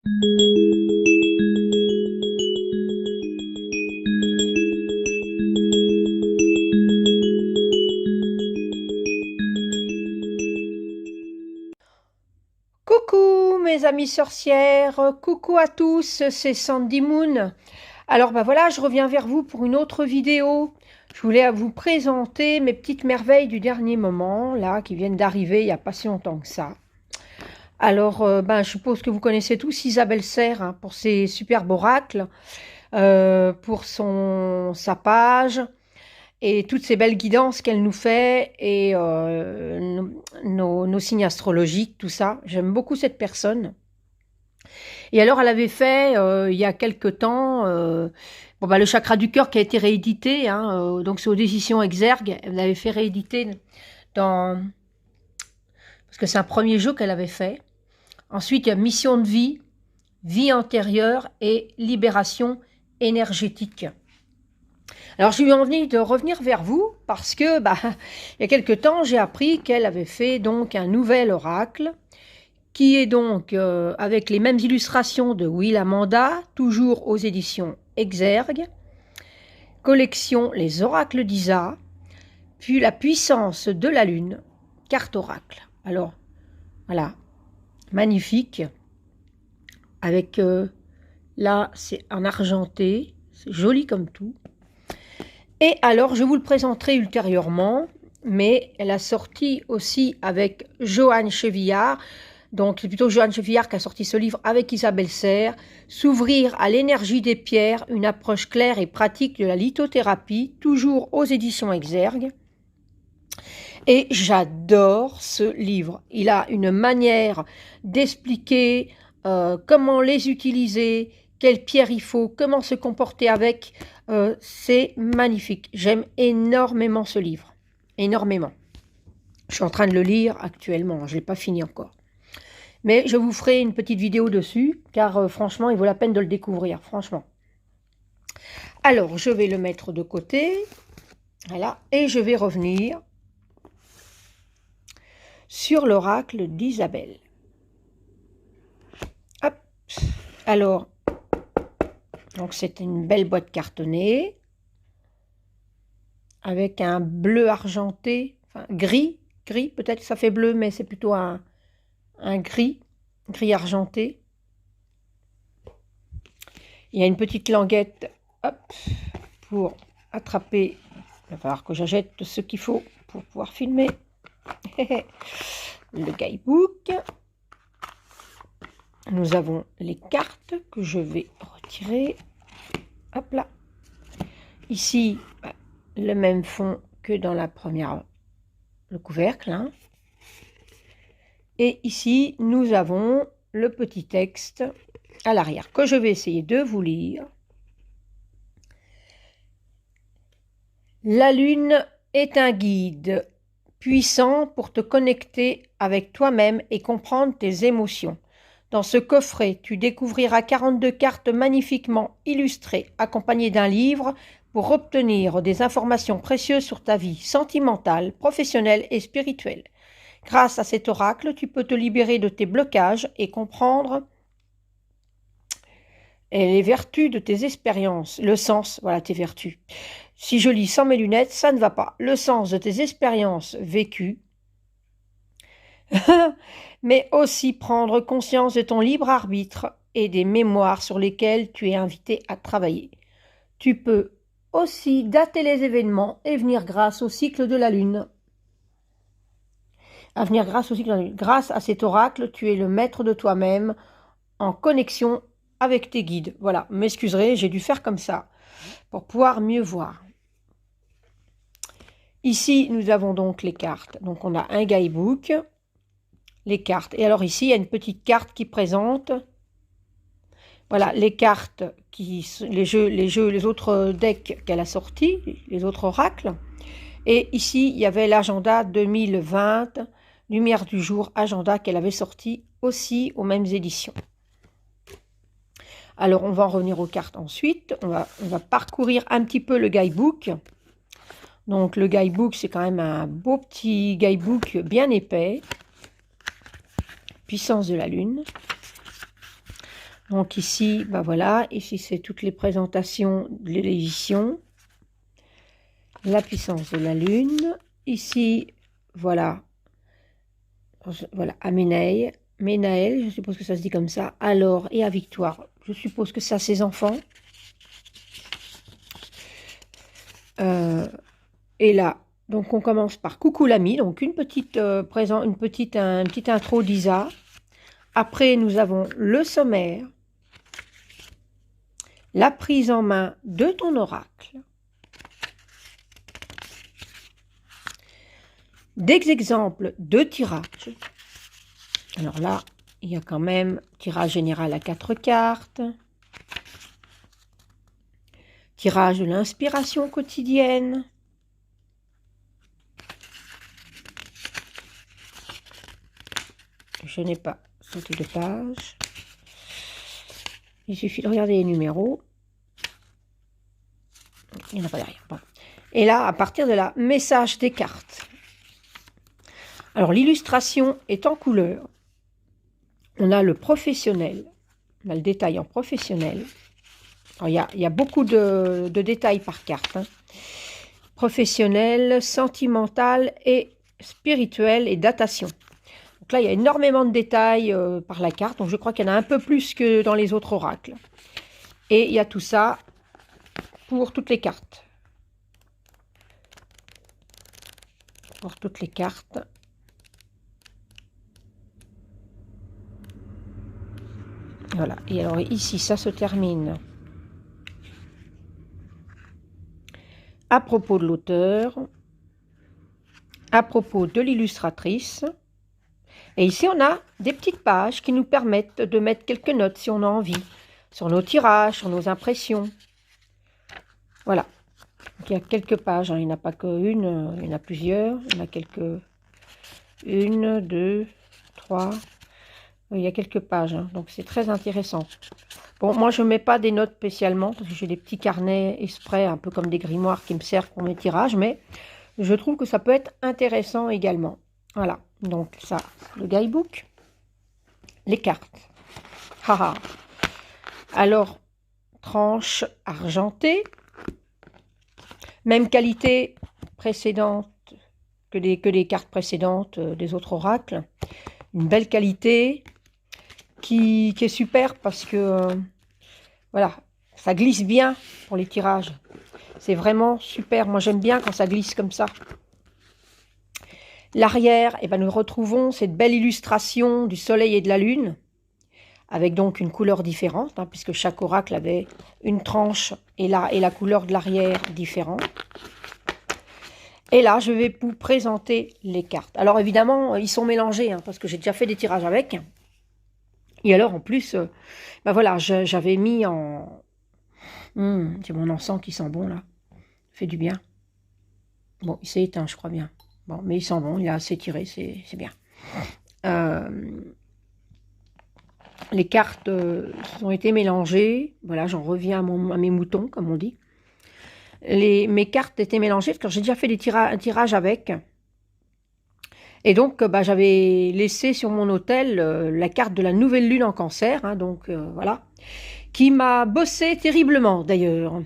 Coucou mes amies sorcières, coucou à tous, c'est Sandy Moon. Alors voilà, je reviens vers vous pour une autre vidéo. Je voulais vous présenter mes petites merveilles du dernier moment, là, qui viennent d'arriver il n'y a pas si longtemps que ça. Alors, je suppose que vous connaissez tous Isabelle Serre hein, pour ses superbes oracles, pour sa page et toutes ces belles guidances qu'elle nous fait et nos signes astrologiques, tout ça. J'aime beaucoup cette personne. Et alors, elle avait fait, il y a quelque temps, le chakra du cœur qui a été réédité, hein, donc c'est aux éditions Exergue. Elle avait fait rééditer parce que c'est un premier jeu qu'elle avait fait. Ensuite, il y a Mission de vie, vie antérieure et libération énergétique. Alors, j'ai eu envie de revenir vers vous parce que, il y a quelque temps, j'ai appris qu'elle avait fait donc un nouvel oracle qui est donc avec les mêmes illustrations de Will Amanda, toujours aux éditions Exergue, collection Les Oracles d'Isa, puis La puissance de la Lune, carte oracle. Alors, voilà, magnifique, avec, là, c'est en argenté, c'est joli comme tout. Et alors, je vous le présenterai ultérieurement, mais elle a sorti aussi avec Joanne Chevillard. Donc, c'est plutôt Joanne Chevillard qui a sorti ce livre avec Isabelle Serre. S'ouvrir à l'énergie des pierres, une approche claire et pratique de la lithothérapie, toujours aux éditions Exergue. Et j'adore ce livre. Il a une manière d'expliquer comment les utiliser, quelles pierres il faut, comment se comporter avec. C'est magnifique. J'aime énormément ce livre. Énormément. Je suis en train de le lire actuellement. Je ne l'ai pas fini encore. Mais je vous ferai une petite vidéo dessus, car franchement, il vaut la peine de le découvrir, franchement. Alors, je vais le mettre de côté, voilà, et je vais revenir sur l'oracle d'Isabelle. Hop, alors, donc c'est une belle boîte cartonnée, avec un bleu argenté, enfin gris, peut-être que ça fait bleu, mais c'est plutôt un gris argenté. Il y a une petite languette hop, pour attraper. Il va falloir que j'achète ce qu'il faut pour pouvoir filmer. Le guidebook. Nous avons les cartes que je vais retirer. Hop là. Ici, le même fond que dans la première, le couvercle. Hein. Et ici, nous avons le petit texte à l'arrière que je vais essayer de vous lire. La lune est un guide puissant pour te connecter avec toi-même et comprendre tes émotions. Dans ce coffret, tu découvriras 42 cartes magnifiquement illustrées, accompagnées d'un livre pour obtenir des informations précieuses sur ta vie sentimentale, professionnelle et spirituelle. Grâce à cet oracle, tu peux te libérer de tes blocages et comprendre les vertus de tes expériences, le sens, voilà tes vertus. Si je lis sans mes lunettes, ça ne va pas. Le sens de tes expériences vécues, mais aussi prendre conscience de ton libre arbitre et des mémoires sur lesquelles tu es invité à travailler. Tu peux aussi dater les événements et venir grâce au cycle de la lune. Grâce à cet oracle, tu es le maître de toi-même en connexion avec tes guides. Voilà, m'excuserez, j'ai dû faire comme ça pour pouvoir mieux voir. Ici, nous avons donc les cartes. Donc, on a un guidebook, les cartes. Et alors ici, il y a une petite carte qui présente, voilà, les cartes, les autres decks qu'elle a sortis, les autres oracles. Et ici, il y avait l'agenda 2020, Lumière du jour, agenda qu'elle avait sorti aussi aux mêmes éditions. Alors, on va en revenir aux cartes ensuite. On va parcourir un petit peu le guidebook. Donc, le guidebook, c'est quand même un beau petit guidebook bien épais. Puissance de la lune. Donc ici, bah voilà, ici c'est toutes les présentations de l'édition. La puissance de la lune. Ici, voilà, voilà, à Ménaël, je suppose que ça se dit comme ça. Alors, et à Victoire, je suppose que ça, ses enfants. Et là, donc on commence par Coucou l'ami, donc une petite une petite intro d'Isa. Après, nous avons le sommaire, la prise en main de ton oracle, des exemples de tirages. Alors là, il y a quand même tirage général à 4 cartes, tirage de l'inspiration quotidienne, je n'ai pas sauté de page, il suffit de regarder les numéros, il n'y en a pas derrière. Bon. Et là, à partir de là, message des cartes. Alors l'illustration est en couleur. On a le professionnel, on a le détail en professionnel. Alors, il y a beaucoup de détails par carte. Hein. Professionnel, sentimental et spirituel et datation. Donc là, il y a énormément de détails par la carte. Donc je crois qu'il y en a un peu plus que dans les autres oracles. Et il y a tout ça pour toutes les cartes. Pour toutes les cartes. Voilà. Et alors ici, ça se termine à propos de l'auteur, à propos de l'illustratrice. Et ici, on a des petites pages qui nous permettent de mettre quelques notes si on a envie, sur nos tirages, sur nos impressions. Voilà. Donc, il y a quelques pages, hein. Il n'y en a pas qu'une, il y en a plusieurs. Il y en a quelques... 1, 2, 3... Il y a quelques pages, hein. Donc c'est très intéressant. Bon, moi je ne mets pas des notes spécialement, parce que j'ai des petits carnets exprès, un peu comme des grimoires qui me servent pour mes tirages, mais je trouve que ça peut être intéressant également. Voilà, donc ça, le guidebook, les cartes. Haha. Alors, tranche argentée, même qualité précédente que les cartes précédentes des autres oracles. Une belle qualité qui est super parce que voilà, ça glisse bien pour les tirages. C'est vraiment super. Moi, j'aime bien quand ça glisse comme ça. L'arrière, eh ben, nous retrouvons cette belle illustration du soleil et de la lune, avec donc une couleur différente, hein, puisque chaque oracle avait une tranche et la couleur de l'arrière différente. Et là, je vais vous présenter les cartes. Alors évidemment, ils sont mélangés, hein, parce que j'ai déjà fait des tirages avec. Et alors, en plus, ben voilà, j'avais mis en... j'ai mon encens qui sent bon, là. Ça fait du bien. Bon, il s'est éteint, je crois bien. Bon, mais il sent bon, il a assez tiré, c'est bien. Les cartes ont été mélangées. Voilà, j'en reviens à mes moutons, comme on dit. Mes cartes étaient mélangées, parce que j'ai déjà fait des tirages avec. Et donc, bah, j'avais laissé sur mon autel la carte de la nouvelle lune en cancer, hein, donc voilà, qui m'a bossé terriblement d'ailleurs.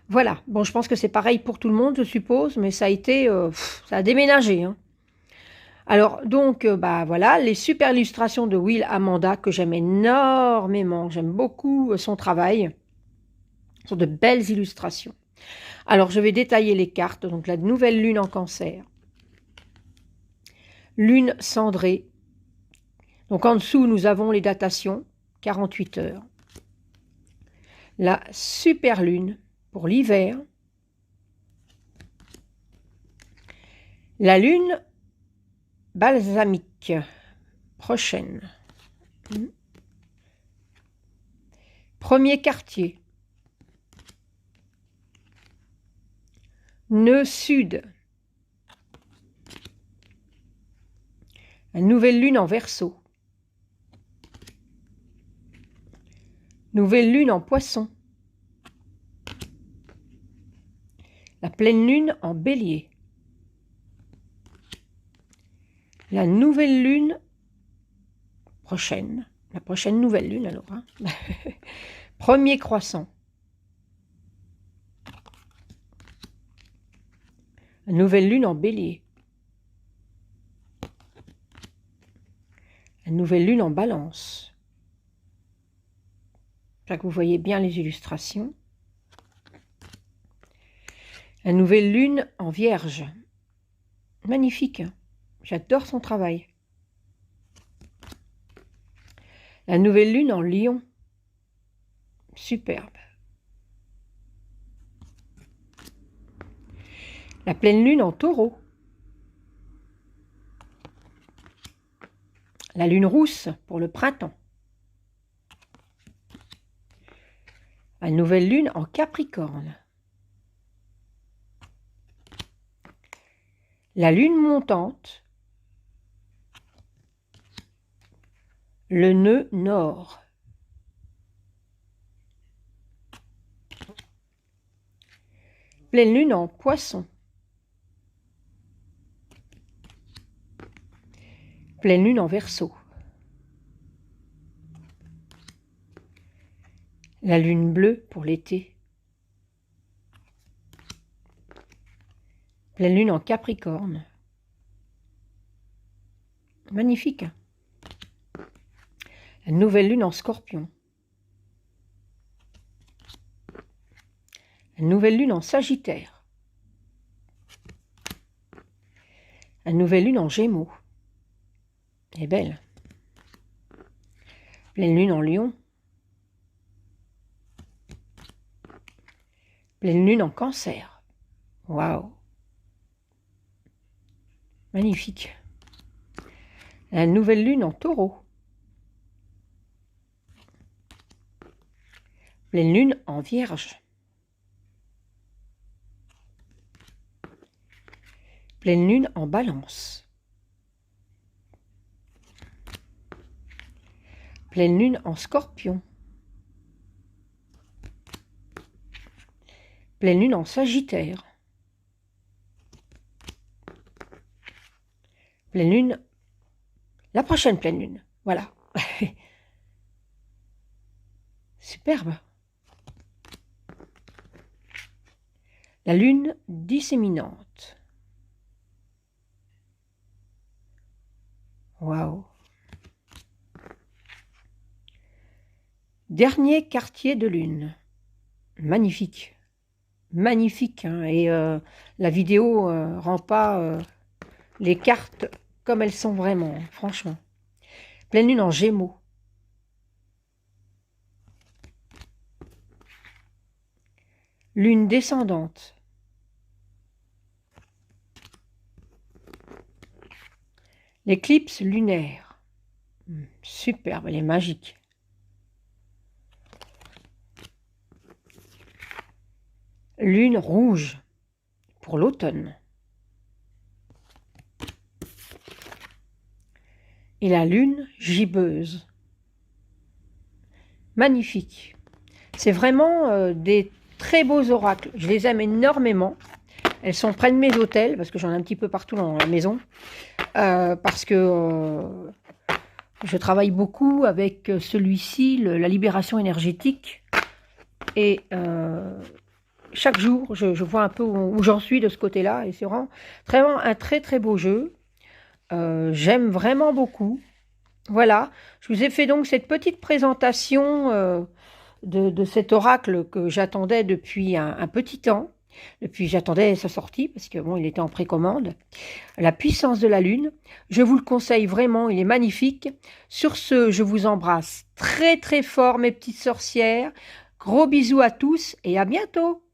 Voilà, bon, je pense que c'est pareil pour tout le monde, je suppose, mais ça a été, ça a déménagé. Hein. Alors, donc, bah voilà, les super illustrations de Will Amanda, que j'aime énormément, j'aime beaucoup son travail, ce sont de belles illustrations. Alors, je vais détailler les cartes, donc la nouvelle lune en cancer. Lune cendrée. Donc en dessous, nous avons les datations, 48 heures. La super lune pour l'hiver. La lune balsamique, prochaine. Premier quartier. Nœud sud. La nouvelle lune en Verseau. Nouvelle lune en Poisson. La pleine lune en Bélier. La nouvelle lune prochaine, La prochaine nouvelle lune, alors. Hein. Premier croissant. La nouvelle lune en bélier. La nouvelle lune en balance. J'espère que vous voyez bien les illustrations. La nouvelle lune en vierge. Magnifique. J'adore son travail. La nouvelle lune en lion. Superbe. La pleine lune en taureau. La lune rousse pour le printemps. La nouvelle lune en capricorne. La lune montante. Le nœud nord. Pleine lune en poisson. Pleine lune en Verseau. La lune bleue pour l'été. Pleine lune en Capricorne. Magnifique. La nouvelle lune en Scorpion. La nouvelle lune en Sagittaire. La nouvelle lune en Gémeaux. Elle est belle. Pleine lune en Lion. Pleine lune en Cancer. Waouh! Magnifique. La nouvelle lune en Taureau. Pleine lune en Vierge. Pleine lune en Balance. Pleine lune en Scorpion. Pleine lune en Sagittaire. Pleine lune, la prochaine pleine lune, voilà. Superbe. La lune disséminante. Waouh. Dernier quartier de lune. Magnifique. Magnifique. Hein, et la vidéo rend pas les cartes comme elles sont vraiment, franchement. Pleine lune en Gémeaux. Lune descendante. L'éclipse lunaire. Superbe, elle est magique. Lune rouge pour l'automne. Et la lune gibbeuse. Magnifique. C'est vraiment des très beaux oracles. Je les aime énormément. Elles sont près de mes hôtels, parce que j'en ai un petit peu partout dans la maison. Parce que je travaille beaucoup avec celui-ci, la libération énergétique. Et chaque jour, je vois un peu où j'en suis de ce côté-là. Et c'est vraiment un très très beau jeu. J'aime vraiment beaucoup. Voilà, je vous ai fait donc cette petite présentation de cet oracle que j'attendais depuis un petit temps. J'attendais sa sortie parce que bon, il était en précommande. La puissance de la lune, je vous le conseille vraiment, il est magnifique. Sur ce, je vous embrasse très très fort mes petites sorcières. Gros bisous à tous et à bientôt.